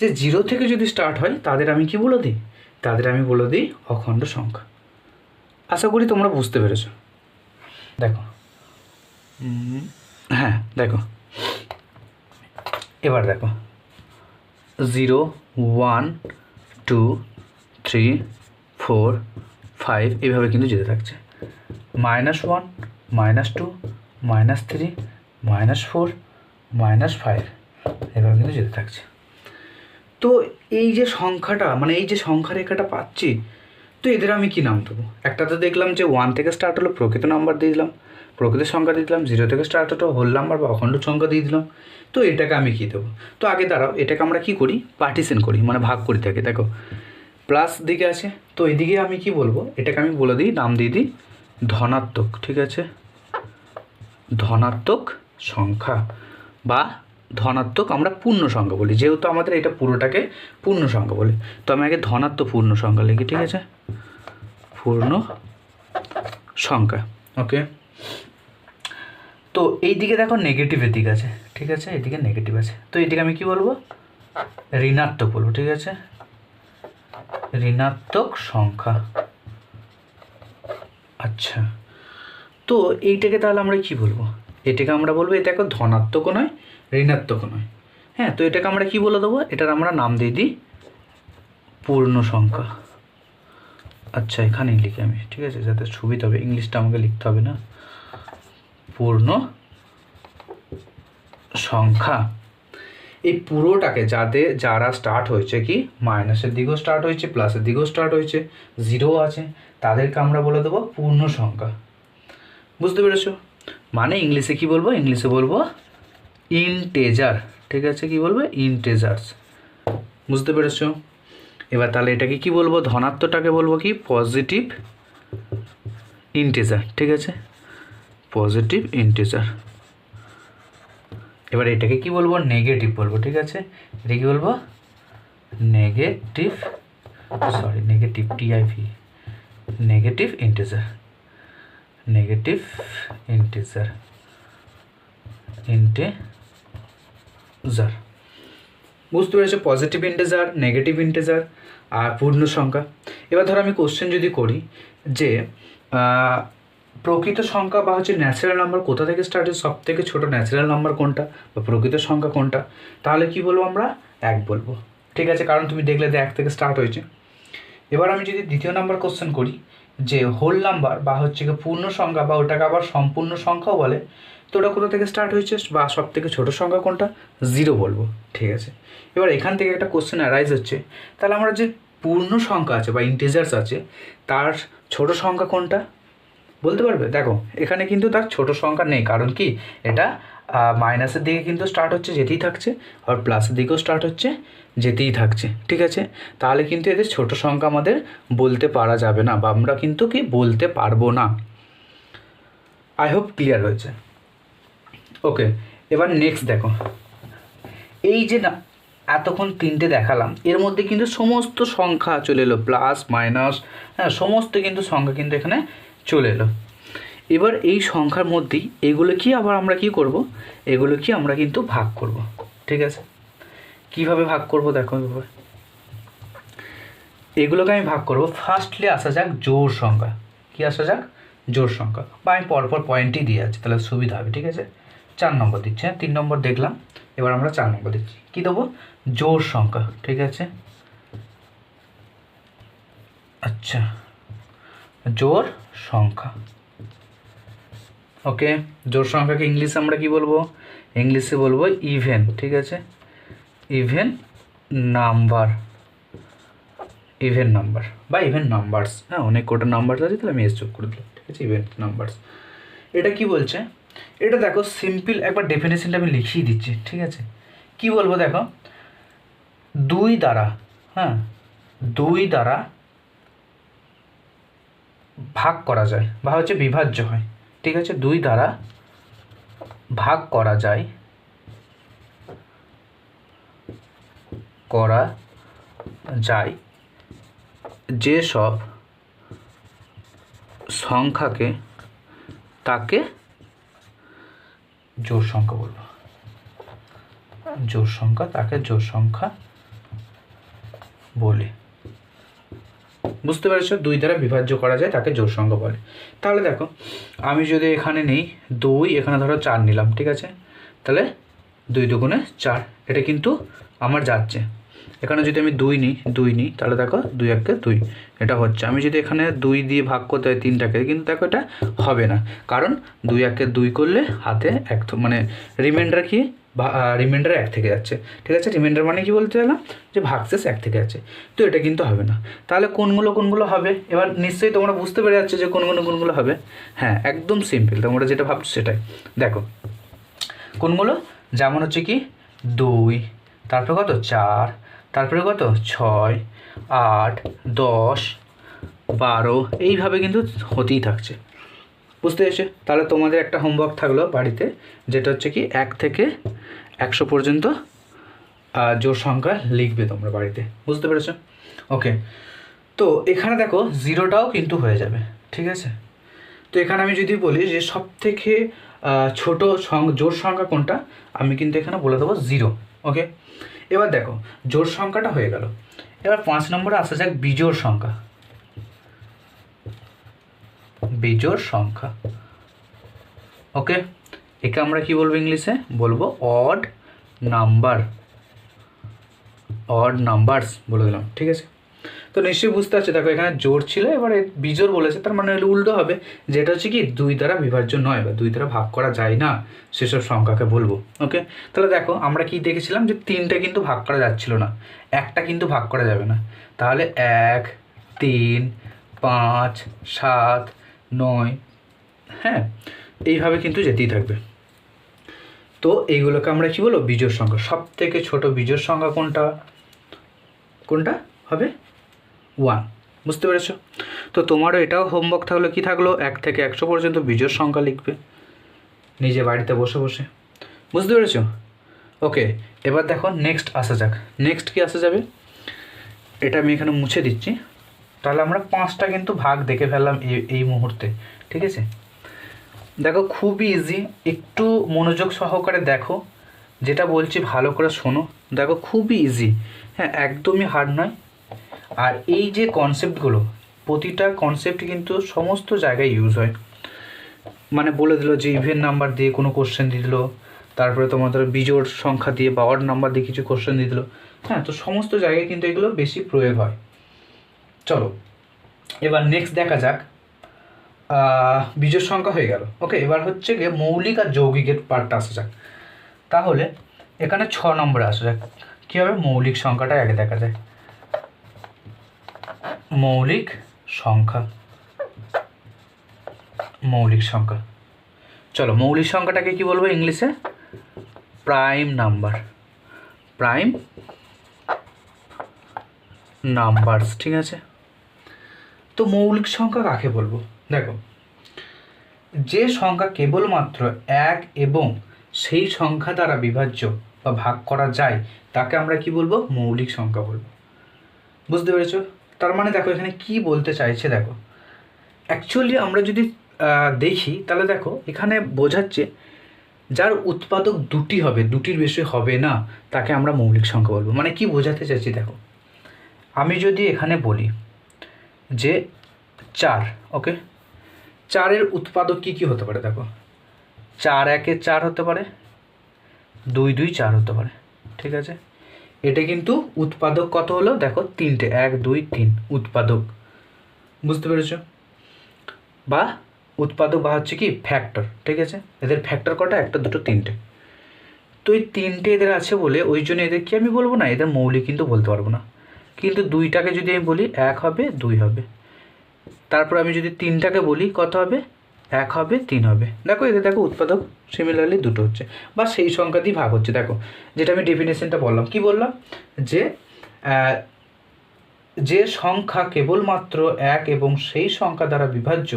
যে 0 থেকে যদি স্টার্ট হয় তাদের আমি কি বলে দিই, তাদের আমি বলে দিই অখণ্ড সংখ্যা। আশা করি তোমরা বুঝতে পেরেছো। দেখো হ্যাঁ দেখো এবার দেখো 0 1 2 3 4 5 এইভাবে কিন্তু যেতে থাকছে, -1 -2 -3 -4 -5 এভাবে কিন্তু যেতে থাকছে। তো এই যে সংখ্যাটা মানে এই যে সংখ্যা রেখাটা পাচ্ছি, তো এদের আমি কী নাম দেবো? একটা তো দেখলাম যে 1 থেকে স্টার্ট হলো, প্রকৃত নাম্বার দিয়ে দিলাম, প্রকৃত সংখ্যা দিয়ে দিলাম। 0 থেকে স্টার্ট হতো, হোল নাম্বার বা অখণ্ড সংখ্যা দিয়ে দিলাম। তো এটাকে আমি কী দেবো? তো আগে দাঁড়াও, এটাকে আমরা কী করি? পার্টিশন করি, মানে ভাগ করি থাকে। দেখো প্লাস দিকে আছে, তো এদিকে আমি কি বলবো? এটাকে আমি বলে দিই, নাম দিয়ে দিই ধনাত্মক। ঠিক আছে, ধনাত্মক সংখ্যা বা ধনাত্মক আমরা পূর্ণ সংখ্যা বলি, যেহেতু আমাদের এটা পুরোটাকে পূর্ণ সংখ্যা বলি। তো আমি আগে ধনাত্মক পূর্ণ সংখ্যা লিখি। ঠিক আছে, পূর্ণ সংখ্যা। ওকে, তো এই দিকে দেখো নেগেটিভের দিক আছে। ঠিক আছে, এদিকে নেগেটিভ আছে, তো এদিকে আমি কি বলবো? ঋণাত্মক বলবো। ঠিক আছে, ঋণাত্মক সংখ্যা। আচ্ছা, তো এইটাকে তাহলে আমরা কি বলবো? এটাকে আমরা বলবো, এটা দেখো ধনাত্মকও নয় ঋণাত্মকও নয়। হ্যাঁ, তো এটাকে আমরা কি বলে দেবো? এটার আমরা নাম দিয়ে দিই পূর্ণ সংখ্যা। আচ্ছা, এখানেই লিখি আমি। ঠিক আছে, যাতে সুবিধা হবে, ইংলিশটা আমাকে লিখতে হবে না। পূর্ণ সংখ্যা। এই পুরোটাকে যারা স্টার্ট হয়েছে কি মাইনাসের দিকেও স্টার্ট হয়েছে, প্লাসের দিকেও স্টার্ট হয়েছে, জিরো আছে, তাদেরকে আমরা বলে দেবো পূর্ণ সংখ্যা। বুঝতে পেরেছো? মানে ইংলিশে কি বলবো? ইংলিশে বলবো ইন্টেজার। ঠিক আছে, কি বলবো? ইন্টেজার্স। বুঝতে পেরেছো? এবার তাহলে এটাকে কি বলবো? ধনাত্মকটাকে বলবো কি? Positive integer. ঠিক আছে, পজিটিভ ইন্টেজার। এবার এটাকে কি বলবো? নেগেটিভ বলবো। ঠিক আছে, এটা কি বলবো? Negative, sorry negative, TIV, negative integer. Negative integer, integer. বুঝতে পেরেছো? পজিটিভ ইন্টেজার, নেগেটিভ ইন্টেজার আর পূর্ণ সংখ্যা। এবার ধরো আমি কোশ্চেন যদি করি যে প্রকৃত সংখ্যা বা হচ্ছে ন্যাচারাল নাম্বার কোথা থেকে স্টার্ট হয়, সব থেকে ছোটো ন্যাচারাল নাম্বার কোনটা বা প্রকৃত সংখ্যা কোনটা, তাহলে কি বলবো? আমরা 1 বলবো। ঠিক আছে, কারণ তুমি দেখলে যে 1 থেকে স্টার্ট হয়েছে। এবার আমি যদি দ্বিতীয় নাম্বার কোশ্চেন করি যে হোল নাম্বার বা হচ্ছে কি পূর্ণ সংখ্যা বা ওটাকে আবার সম্পূর্ণ সংখ্যাও বলে, তো ওটা কোথা থেকে স্টার্ট হয়েছে বা সব থেকে ছোটো সংখ্যা কোনটা? 0 বলবো। ঠিক আছে, এবার এখান থেকে একটা কোশ্চেন অ্যারাইজ হচ্ছে, তাহলে আমরা যে পূর্ণ সংখ্যা আছে বা ইন্টিজার্স আছে, তার ছোট সংখ্যা কোনটা বলতে পারবে? দেখো এখানে কিন্তু তার ছোট সংখ্যা নেই, কারণ কি এটা মাইনাসের দিকে কিন্তু স্টার্ট হচ্ছে, যেতেই থাকছে, আর প্লাসের দিকেও স্টার্ট হচ্ছে, যেতেই থাকছে। ঠিক আছে, তাহলে কিন্তু এদের ছোট সংখ্যা আমাদের বলতে পারা যাবে না বা আমরা কিন্তু কি বলতে পারবো না। আই হোপ ক্লিয়ার হয়েছে। ওকে, এবার নেক্সট দেখো, এই যে না এতক্ষণ 3টে দেখালাম, এর মধ্যে কিন্তু সমস্ত সংখ্যা চলে এলো, প্লাস মাইনাস, হ্যাঁ সমস্ত কিন্তু সংখ্যা কিন্তু এখানে চলে এলো। এবার এই সংখ্যার মধ্যেই এগুলো কি আবার আমরা কি করব? এগুলো কি আমরা কিন্তু ভাগ করব। ঠিক আছে, কিভাবে ভাগ করব দেখো, এভাবে এগুলোকে আমি ভাগ করব। ফার্স্টলি আসা যাক জোড় সংখ্যা। কি আসা যাক? জোড় সংখ্যা, বা আমি পরপর পয়েন্টই দিয়ে আছি, তাহলে সুবিধা হবে। ঠিক আছে, 4 নম্বর দিচ্ছে, 3 নম্বর দেখলাম, এবার আমরা 4 নম্বর দিচ্ছি। কী দেবো? জোড় সংখ্যা। ঠিক আছে, আচ্ছা জোড় সংখ্যা। ওকে, জোড় সংখ্যাকে ইংলিশে আমরা কি বলবো? ইংলিশে বলবো ইভেন। ঠিক আছে, ইভেন নাম্বার, ইভেন নাম্বার বা ইভেন নাম্বারস। হ্যাঁ, অনেক কটা নাম্বার আছে, তাহলে আমি এস যোগ করে দিলাম। ঠিক আছে, ইভেন নাম্বারস। এটা কি বলছে? এটা দেখো সিম্পল একবার ডেফিনেশনটা আমি লিখিয়ে দিচ্ছি। ঠিক আছে, কি বলবো দেখো, 2 দ্বারা, হ্যাঁ 2 দ্বারা ভাগ করা যায় বা হচ্ছে বিভাজ্য হয়। ঠিক আছে, 2 দ্বারা ভাগ করা যায়, যেসব সংখ্যাকে তাকে জোড় সংখ্যা বলবো। জোড় সংখ্যা, তাকে জোড় সংখ্যা বলে। বুঝতে পেরেছো? 2 দ্বারা বিভাজ্য করা যায়, তাকে জোড় সংখ্যা বলে। তাহলে দেখো আমি যদি এখানে নেই 2, এখানে ধরো 4 নিলাম। ঠিক আছে, তাহলে 2 দুগুণে 4, এটা কিন্তু আমার যাচ্ছে। এখানে যদি আমি 2 নিই তাহলে দেখো 2 একে 2, এটা হচ্ছে। আমি যদি এখানে 2 দিয়ে ভাগ করতে হয় 3টাকে, কিন্তু দেখো এটা হবে না, কারণ 2 একে 2 করলে হাতে এক মানে রিমাইন্ডার কি রিমাইন্ডার 1 থেকে যাচ্ছে। ঠিক আছে, রিমাইন্ডার মানে কি বলতে গেলাম যে ভাগশেষ 1 থেকে যাচ্ছে, তো এটা কিন্তু হবে না। তাহলে কোনগুলো হবে, এবার নিশ্চয়ই তোমরা বুঝতে পেরে যাচ্ছে যে কোনগুলো হবে। হ্যাঁ, একদম সিম্পল, তোমরা যেটা ভাবছো সেটাই। দেখো কোনগুলো, যেমন হচ্ছে কি 2, তারপরে কত 4, তারপরে কত 6, 8, 10, 12, এইভাবে কিন্তু হতেই থাকছে। বুঝতে পেরেছো? তাহলে তোমাদের একটা হোমওয়ার্ক থাকলো বাড়িতে, যেটা হচ্ছে কি 1 থেকে 100 পর্যন্ত জোড় সংখ্যা লিখবে তোমরা বাড়িতে। বুঝতে পেরেছো? ওকে, তো এখানে দেখো 0টাও কিন্তু হয়ে যাবে। ঠিক আছে, তো এখানে আমি যদি বলি যে সব থেকে ছোট জোড় সংখ্যা কোনটা, আমি কিন্তু এখানে বলে দেবো 0। ওকে, এবার দেখো জোড় সংখ্যাটা হয়ে গেল। এবার 5 নম্বরে আসা যাক বিজোড় সংখ্যা। বিজোড় সংখ্যা, ওকে, একে আমরা কি বলবো ইংলিশে, বলবো অড নাম্বারস বলে দিলাম। ঠিক আছে, তো নিশ্চয়ই বুঝতে পারছো। দেখো এখানে জোড় ছিল, এবারে বিজোড় বলেছে, তার মানে উল্টো হবে, যেটা হচ্ছে কি 2 দ্বারা বিভাজ্য নয় বা 2 দ্বারা ভাগ করা যায় না, সেসব সংখ্যাকে বলবো। ওকে, তাহলে দেখো আমরা কি দেখেছিলাম যে 3টা কিন্তু ভাগ করা যাচ্ছিল না, একটা কিন্তু ভাগ করা যাবে না। তাহলে 1, 3, 5, 7, 9, হ্যাঁ, এইভাবে কিন্তু যেতেই থাকবে। তো এইগুলোকে আমরা কি বলবো, বিজোড় সংখ্যা। সব থেকে ছোট বিজোড় সংখ্যা কোনটা হবে, 1। বুঝতে পেরেছো? তো তোমারও এটাও হোমওয়ার্ক থাকলো, কি থাকলো, 1 থেকে 100 পর্যন্ত বিজোড় সংখ্যা লিখবে নিজে বাড়িতে বসে বসে। বুঝতে পেরেছো? ওকে, এবার দেখো নেক্সট আসা যাক। নেক্সট কি আসা যাবে, এটা আমি এখানে মুছে দিচ্ছি। তাহলে আমরা 5টা কিন্তু ভাগ দেখে ফেললাম এই মুহূর্তে। ঠিক আছে, দেখো খুবই ইজি, একটু মনোযোগ সহকারে দেখো, যেটা বলছি ভালো করে শোনো। দেখো খুবই ইজি, হ্যাঁ, একদমই হার্ড নয়। আর এই যে কনসেপ্টগুলো, প্রতিটা কনসেপ্ট কিন্তু সমস্ত জায়গায় ইউজ হয়। মানে বলে দিল যে ইভেন নাম্বার দিয়ে কোনো কোশ্চেন দিয়ে দিল, তারপরে তোমাদের বিজোড় সংখ্যা দিয়ে বা অড নাম্বার দিয়ে কিছু কোশ্চেন দিয়ে দিল। হ্যাঁ, তো সমস্ত জায়গায় কিন্তু এগুলো বেশি প্রয়োগ হয়। চলো এবার নেক্সট দেখা যাক, বিজোড় সংখ্যা হয়ে গেল। ওকে, এবার হচ্ছে গিয়ে মৌলিক আর যৌগিকের পার্টটা আসা যাক। তাহলে এখানে 6 নম্বরে আসা যাক। কী হবে, মৌলিক সংখ্যাটা আগে দেখা যায়। মৌলিক সংখ্যা, চলো মৌলিক সংখ্যাটাকে কি বলবো ইংলিশে, প্রাইম নাম্বারস। ঠিক আছে, তো মৌলিক সংখ্যা কাকে বলবো, দেখো যে সংখ্যা কেবলমাত্র 1 এবং সেই সংখ্যা দ্বারা বিভাজ্য বা ভাগ করা যায় তাকে আমরা কি বলবো, মৌলিক সংখ্যা বলবো। বুঝতে পেরেছো? তার মানে দেখো এখানে কি বলতে চাইছে, দেখো অ্যাকচুয়ালি আমরা যদি দেখি তাহলে দেখো এখানে বোঝাচ্ছে যার উৎপাদক 2টি হবে, 2টির বেশি হবে না, তাকে আমরা মৌলিক সংখ্যা বলবো। মানে কি বোঝাতে চাইছি, দেখো আমি যদি এখানে বলি যে 4, ওকে, 4-এর উৎপাদক কী হতে পারে, দেখো 4 1 4 হতে পারে, 2 2 4 হতে পারে। ঠিক আছে, এটা কিন্তু উৎপাদক কত হলো, দেখো 3টে, 1 2 3 উৎপাদক। বুঝতে পেরেছো? বা উৎপাদক বা হচ্ছে কি ফ্যাক্টর। ঠিক আছে, এদের ফ্যাক্টর কটা, 1 2 3টে। তো এই 3টে এদের আছে বলে ওই জন্য এদের কি আমি বলবো না, এদের মৌলিক কিন্তু বলতে পারবো না। কিন্তু 2টাকে যদি আমি বলি 1 হবে 2 হবে, তারপর আমি যদি 3টাকে বলি কত হবে, 1 হবে 3 হবে। দেখো এদের দেখো উৎপাদক সিমিলারলি 2টো হচ্ছে, বা সেই সংখ্যা দিয়ে ভাগ হচ্ছে। দেখো যেটা আমি ডেফিনেশনটা বললাম, কি বললাম, যে সংখ্যা কেবলমাত্র 1 এবং সেই সংখ্যা দ্বারা বিভাজ্য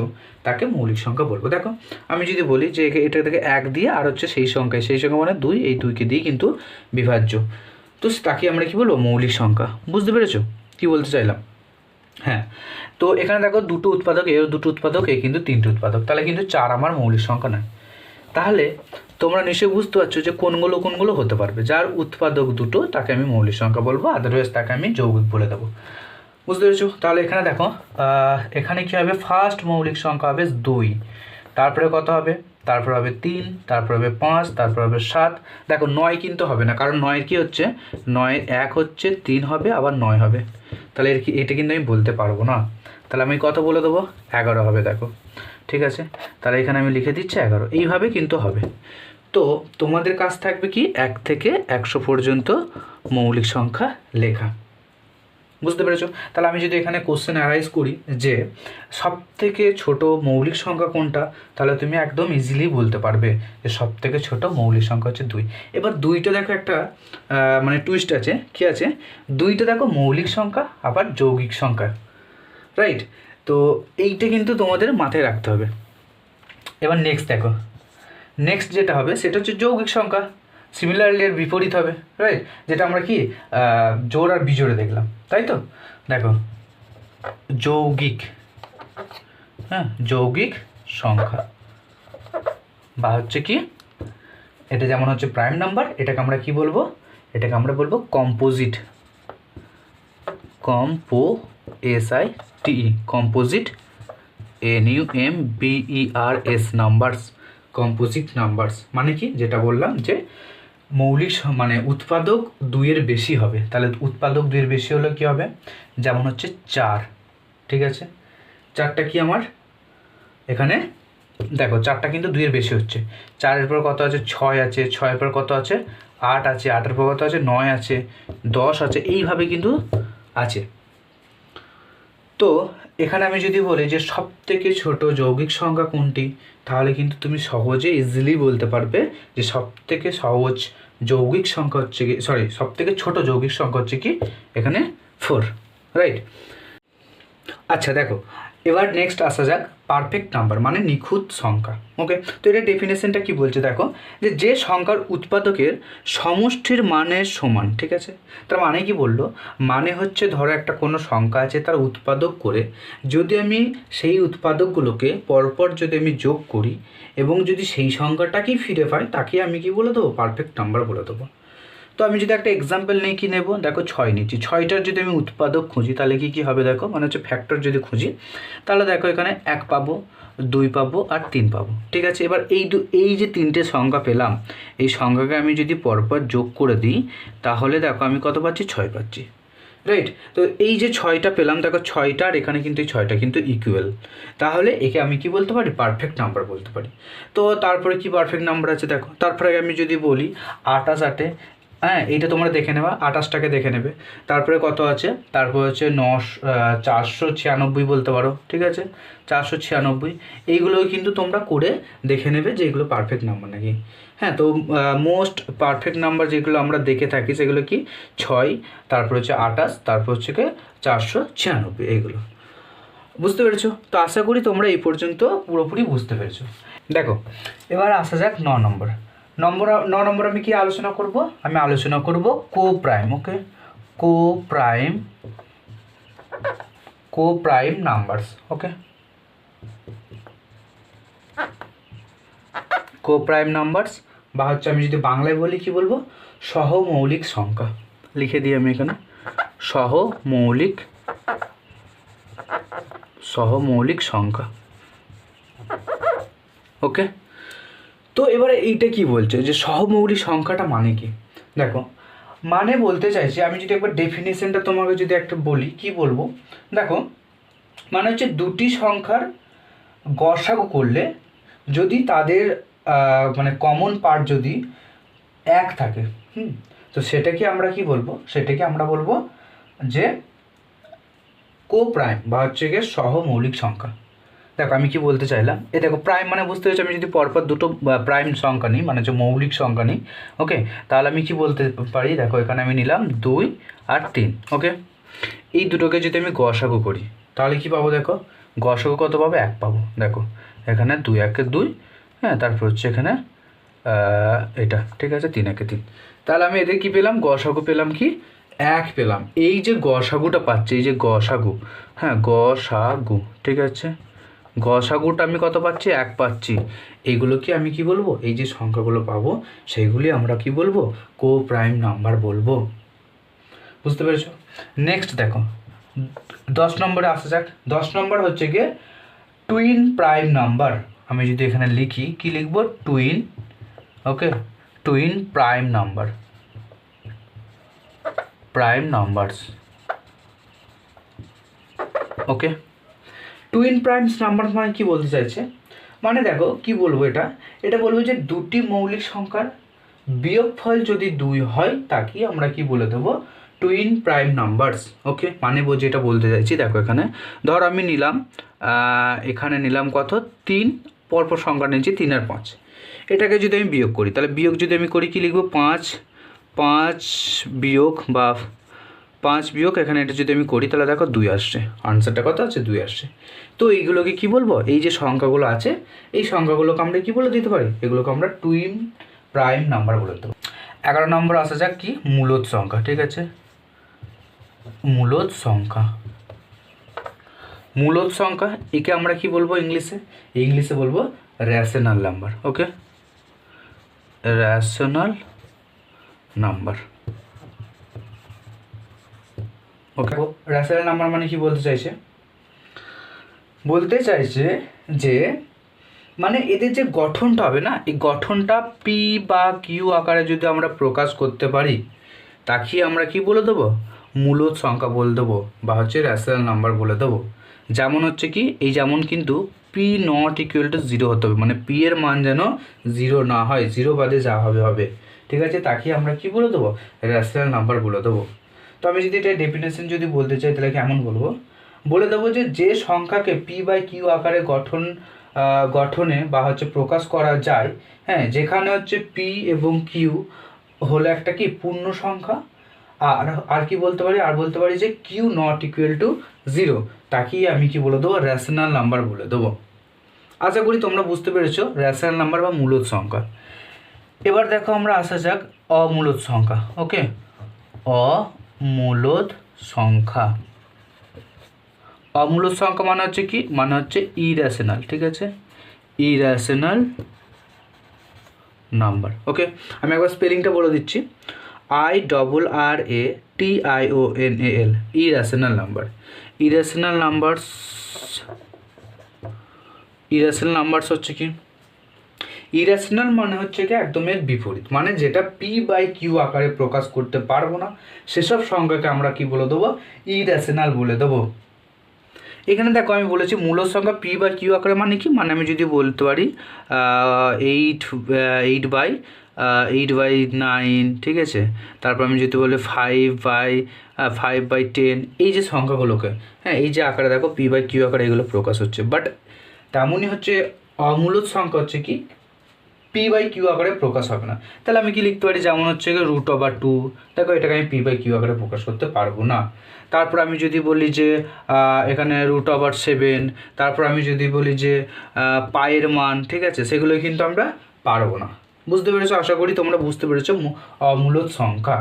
তাকে মৌলিক সংখ্যা বলবো। দেখো আমি যদি বলি যে এটা থেকে 1 দিয়ে আর হচ্ছে সেই সংখ্যা মানে 2, এই 2কে দিয়ে কিন্তু বিভাজ্য, তো তাকে আমরা কি বলবো, মৌলিক সংখ্যা। বুঝতে পেরেছো কি বলতে চাইলাম? হ্যাঁ, তো এখানে দেখো 2টো উৎপাদক, এর 2টো উৎপাদক, এ কিন্তু 3টে উৎপাদক, তাহলে কিন্তু 4 আমার মৌলিক সংখ্যা নয়। তাহলে তোমরা নিশ্চয়ই বুঝতে পারছো যে কোনগুলো হতে পারবে, যার উৎপাদক 2টো তাকে আমি মৌলিক সংখ্যা বলবো, আদারওয়াইজ তাকে আমি যৌগিক বলে দেবো। বুঝতে পেরেছো? তাহলে এখানে দেখো এখানে কী হবে, ফার্স্ট মৌলিক সংখ্যা হবে 2, তারপরে কত হবে তারপর হবে 3, তারপর হবে 5, তারপর হবে 7। দেখো 9 কিন্তু হবে না, কারণ 9 কি হচ্ছে, 9 1 হচ্ছে, 3 হবে, আবার 9 হবে, তাহলে এটা কিন্তু আমি বলতে পারবো না। তাহলে আমি কত বলে দেবো, 11 হবে। দেখো ঠিক আছে, তাহলে এখানে আমি লিখে দিচ্ছি 11। এইভাবে কিন্তু হবে। তো তোমাদের কাজ থাকবে কি 1 থেকে 100 পর্যন্ত মৌলিক সংখ্যা লেখা। বুঝতে পেরেছো? তাহলে আমি যদি এখানে কোশ্চেন অ্যারাইজ করি যে সব থেকে ছোট মৌলিক সংখ্যা কোনটা, তাহলে তুমি একদম ইজিলি বলতে পারবে যে সব থেকে ছোট মৌলিক সংখ্যা হচ্ছে 2। এবার 2টা দেখো একটা মানে টুইস্ট আছে, কি আছে, 2টা দেখো মৌলিক সংখ্যা আবার যৌগিক সংখ্যা, রাইট? তো এইটা কিন্তু তোমাদের মাথায় রাখতে হবে। এবার নেক্সট দেখো, নেক্সট যেটা হবে সেটা হচ্ছে যৌগিক সংখ্যা। সিমিলারলি এর বিপরীত হবে, রাইট? যেটা আমরা কি জোড় আর বিজোড়ে দেখলাম, তাই তো? দেখো যৌগিক, হ্যাঁ যৌগিক সংখ্যা বা হচ্ছে কি, এটা যেমন হচ্ছে প্রাইম নাম্বার, এটাকে আমরা কি বলবো, এটাকে আমরা বলবো composite, composite, NUMBERS numbers, composite numbers. মানে কি, যেটা বললাম যে মৌলিক মানে উৎপাদক 2-এর বেশি হবে। তাহলে উৎপাদক 2-এর বেশি হলে কি হবে, যেমন হচ্ছে 4, ঠিক আছে? 4টা কি আমার এখানে দেখো, 4টা কিন্তু 2-এর বেশি হচ্ছে। 4-এর পর কত আছে, 6 আছে, 6-এর পর কত আছে, 8 আছে, 8-এর পর কত আছে, 9 আছে, 10 আছে, এইভাবে কিন্তু আছে। তো এখানে আমি যদি বলি যে সব থেকে ছোট যৌগিক সংখ্যা কোনটি, তাহলে কিন্তু তুমি সহজে ইজিলি বলতে পারবে যে সব থেকে সহজ যৌগিক সংখ্যা হচ্ছে কি, সব থেকে ছোট যৌগিক সংখ্যা হচ্ছে কি এখানে 4, রাইট? আচ্ছা দেখো, এবার নেক্সট আসা যাক পারফেক্ট নাম্বার মানে নিখুঁত সংখ্যা। ওকে, তো এটা ডেফিনেশনটা কি বলছে দেখো, যে সংখ্যার উৎপাদকের সমষ্টির মানের সমান, ঠিক আছে? তার মানে কি বললো, মানে হচ্ছে ধরো একটা কোনো সংখ্যা আছে, তার উৎপাদক করে যদি আমি সেই উৎপাদকগুলোকে পরপর যদি আমি যোগ করি এবং যদি সেই সংখ্যাটাকেই ফিরে পাই, তাকে আমি কি বলে দেবো, পারফেক্ট নাম্বার বলে দেবো। তো আমি যদি একটা এক্সাম্পল নিই, কি নেব, দেখো 6 নিচ্ছি, 6টার যদি আমি উৎপাদক খুঁজি তাহলে কি হবে দেখো, মানে হচ্ছে ফ্যাক্টর যদি খুঁজি তাহলে দেখো এখানে 1 পাবো, 2 পাবো আর 3 পাবো, ঠিক আছে? এবার এই যে 3টে সংখ্যা পেলাম, এই সংখ্যাকে আমি যদি পরপর যোগ করে দিই তাহলে দেখো আমি কত পাচ্ছি, 6 পাচ্ছি, রাইট? তো এই যে 6টা পেলাম, দেখো 6টা আর এখানে কিন্তু এই 6টা কিন্তু ইকুয়াল, তাহলে একে আমি কি বলতে পারি, পারফেক্ট নাম্বার বলতে পারি। তো তারপরে কি পারফেক্ট নাম্বার আছে দেখো, তারপরে আমি যদি বলি 28 8, হ্যাঁ এইটা তোমরা দেখে নেবা, 28টাকে দেখে নেবে। তারপরে কত আছে, তারপরে হচ্ছে 496 বলতে পারো, ঠিক আছে? 496, এইগুলোও কিন্তু তোমরা করে দেখে নেবে যে এগুলো পারফেক্ট নাম্বার নাকি। হ্যাঁ, তো মোস্ট পারফেক্ট নাম্বার যেগুলো আমরা দেখে থাকি সেগুলো কি 6, তারপর হচ্ছে 28, তারপর হচ্ছে কি 496, এইগুলো। বুঝতে পেরেছো? তো আশা করি তোমরা এই পর্যন্ত পুরোপুরি বুঝতে পেরেছো। দেখো এবার আসা যাক 9 নম্বর। 9 নম্বর আমি কি আলোচনা করব, আমি আলোচনা করব কোপ্রাইম। ওকে, কোপ্রাইম নাম্বারস। ওকে, কোপ্রাইম নাম্বারস বা হচ্ছে আমি যদি বাংলায় বলি কি বলবো, সহমৌলিক সংখ্যা। লিখে দিই আমি এখানে সহমৌলিক সংখ্যা। ওকে, তো এবারে এইটা কি বলছে যে সহমৌলিক সংখ্যাটা মানে কি, দেখো মানে বলতে চাইছি, আমি যদি একবার ডেফিনেশনটা তোমাকে যদি একটা বলি, কি বলবো দেখো, মানে হচ্ছে দুটি সংখ্যার গসাগু করলে যদি তাদের মানে কমন পার্ট যদি 1 থাকে, তো সেটাকে আমরা কি বলবো, সেটাকে আমরা বলবো যে কোপ্রাইম বা হচ্ছে গিয়ে সহমৌলিক সংখ্যা। দেখো আমি কি বলতে চাইলাম, দেখো প্রাইম মানে বুঝতে পেরেছি, আমি যদি পরপর দুটো প্রাইম সংখ্যা নিই মানে হচ্ছে মৌলিক সংখ্যা নিই, ওকে, তাহলে আমি কি বলতে পারি, দেখো এখানে আমি নিলাম 2 আর 3, ওকে, এই দুটোকে যদি আমি গসাগু করি তাহলে কি পাবো, দেখো গসাগু কত পাবো, 1 পাবো। দেখো এখানে 2 1 2, হ্যাঁ, তারপর হচ্ছে এখানে এটা, ঠিক আছে, 3 1 3, তাহলে আমি এদের কি পেলাম, গসাগু পেলাম কি 1 পেলাম। এই যে গসাগুটা পাচ্ছি, এই যে গসাগু, হ্যাঁ গসাগু, ঠিক আছে, গসাগুটা আমি কত পাচ্ছি, 1 পাচ্ছি। এইগুলো কি আমি কি বলবো, এই যে সংখ্যাগুলো পাবো সেইগুলি আমরা কি বলবো, কোপ্রাইম নাম্বার বলবো। বুঝতে পেরেছো? নেক্সট দেখো 10 নম্বরে আসা যাক। 10 নম্বর হচ্ছে গিয়ে টুইন প্রাইম নাম্বার। আমি যদি এখানে লিখি কি লিখব, টুইন, ওকে, টুইন প্রাইম নাম্বারস, ওকে। টুইন প্রাইমস নাম্বার মানে কি বলতে চাইছে, মানে দেখো কি বলবো, এটা বলবো যে দুটি মৌলিক সংখ্যার বিয়োগফল যদি 2 হয় তাকে আমরা কি বলে দেবো, টুইন প্রাইম নাম্বারস, ওকে। মানে যেটা বলতে চাইছি দেখো, এখানে ধর আমি নিলাম এখানে নিলাম কত, 3, পরপর সংখ্যা নিয়েছি 3 আর 5, এটাকে যদি আমি বিয়োগ করি তাহলে বিয়োগ যদি আমি করি কি লিখবো, 5 বিয়োগ বা 5 বিয়োগ, এখানে এটা যদি আমি করি তাহলে দেখো 2 আসছে, আনসারটা কত আছে, 2 আসছে। তো এইগুলোকে কি বলবো, এই যে সংখ্যাগুলো আছে এই সংখ্যাগুলোকে আমরা কি বলে দিতে পারি, এগুলোকে আমরা টুইন প্রাইম নাম্বার বলে দেবো। 11 নম্বর আসা যাক কি, মূলদ সংখ্যা, ঠিক আছে। মূলদ সংখ্যা একে আমরা কি বলবো ইংলিশে বলবো রেশনাল নাম্বার, ওকে, রেশনাল নাম্বার, ওকে। রেশনাল নাম্বার মানে কি বলতে চাইছে যে মানে এদের যে গঠনটা হবে না, এই গঠনটা পি বা কিউ আকারে যদি আমরা প্রকাশ করতে পারি তাকে আমরা কি বলে দেবো, মূলদ সংখ্যা বলে দেবো বা হচ্ছে রেশনাল নাম্বার বলে দেবো। যেমন হচ্ছে কি, এই যেমন কিন্তু পি নট ইকুয়াল টু 0 হতে হবে, মানে পি এর মান যেন 0 না হয়, 0 বাদে যা হবে, ঠিক আছে, তাকে আমরা কি বলে দেবো, রেশনাল নাম্বার বলে দেবো। তো আমি যদি এটা ডেফিনেশন যদি বলতে চাই তাহলে কেমন বলে দেবো যে সংখ্যাকে পি বাই কিউ আকারে গঠনে বা হচ্ছে প্রকাশ করা যায়, হ্যাঁ, যেখানে হচ্ছে পি এবং কিউ হলো একটা কি পূর্ণ সংখ্যা, আর কি বলতে পারি যে কিউ নট ইকুয়াল টু 0, তাকেই আমি কি বলে দেবো, রেশনাল নাম্বার বলে দেবো। আশা করি তোমরা বুঝতে পেরেছো রেশনাল নাম্বার বা মূলদ সংখ্যা। এবার দেখো আমরা আসা যাক অমূলদ সংখ্যা, ওকে। অমূলদ সংখ্যা মানে হচ্ছে কি, মানে হচ্ছে ইরেশনাল, ঠিক আছে, ইরেশনাল নাম্বার, ওকে। আমি একবার স্পেলিংটা বলে দিচ্ছি, IRRATIONAL, irrational number. Irrational numbers হচ্ছে কি, ইরেশনাল মানে হচ্ছে কি একদম এর বিপরীত, মানে যেটা পি বাই কিউ আকারে প্রকাশ করতে পারবো না সেসব সংখ্যাকে আমরা কি বলে দেবো, ইরেশনাল বলে দেবো। এখানে দেখো আমি বলেছি মূলদ সংখ্যা পি বাই কিউ আকারে মানে কি, মানে আমি যদি বলতে পারি 8/9, ঠিক আছে, তারপর আমি যদি বলি 5/10, এই যে সংখ্যাগুলোকে, হ্যাঁ, এই যে আকারে দেখো পি বাই কিউ আকারে এগুলো প্রকাশ হচ্ছে, বাট তেমনই হচ্ছে অমূলদ সংখ্যা হচ্ছে কি পি বাই কিউ আকারে প্রকাশ হবে না। তাহলে আমি কি লিখতে পারি, যেমন হচ্ছে √2, দেখো এটাকে আমি পি বাই কিউ আকারে প্রকাশ করতে পারবো না। তারপর আমি যদি বলি যে এখানে √7, তারপর আমি যদি বলি যে পায়ের মান, ঠিক আছে, সেগুলো কিন্তু আমরা পারবো না। বুঝতে পেরেছো, আশা করি তোমরা বুঝতে পেরেছো অমূলদ সংখ্যা।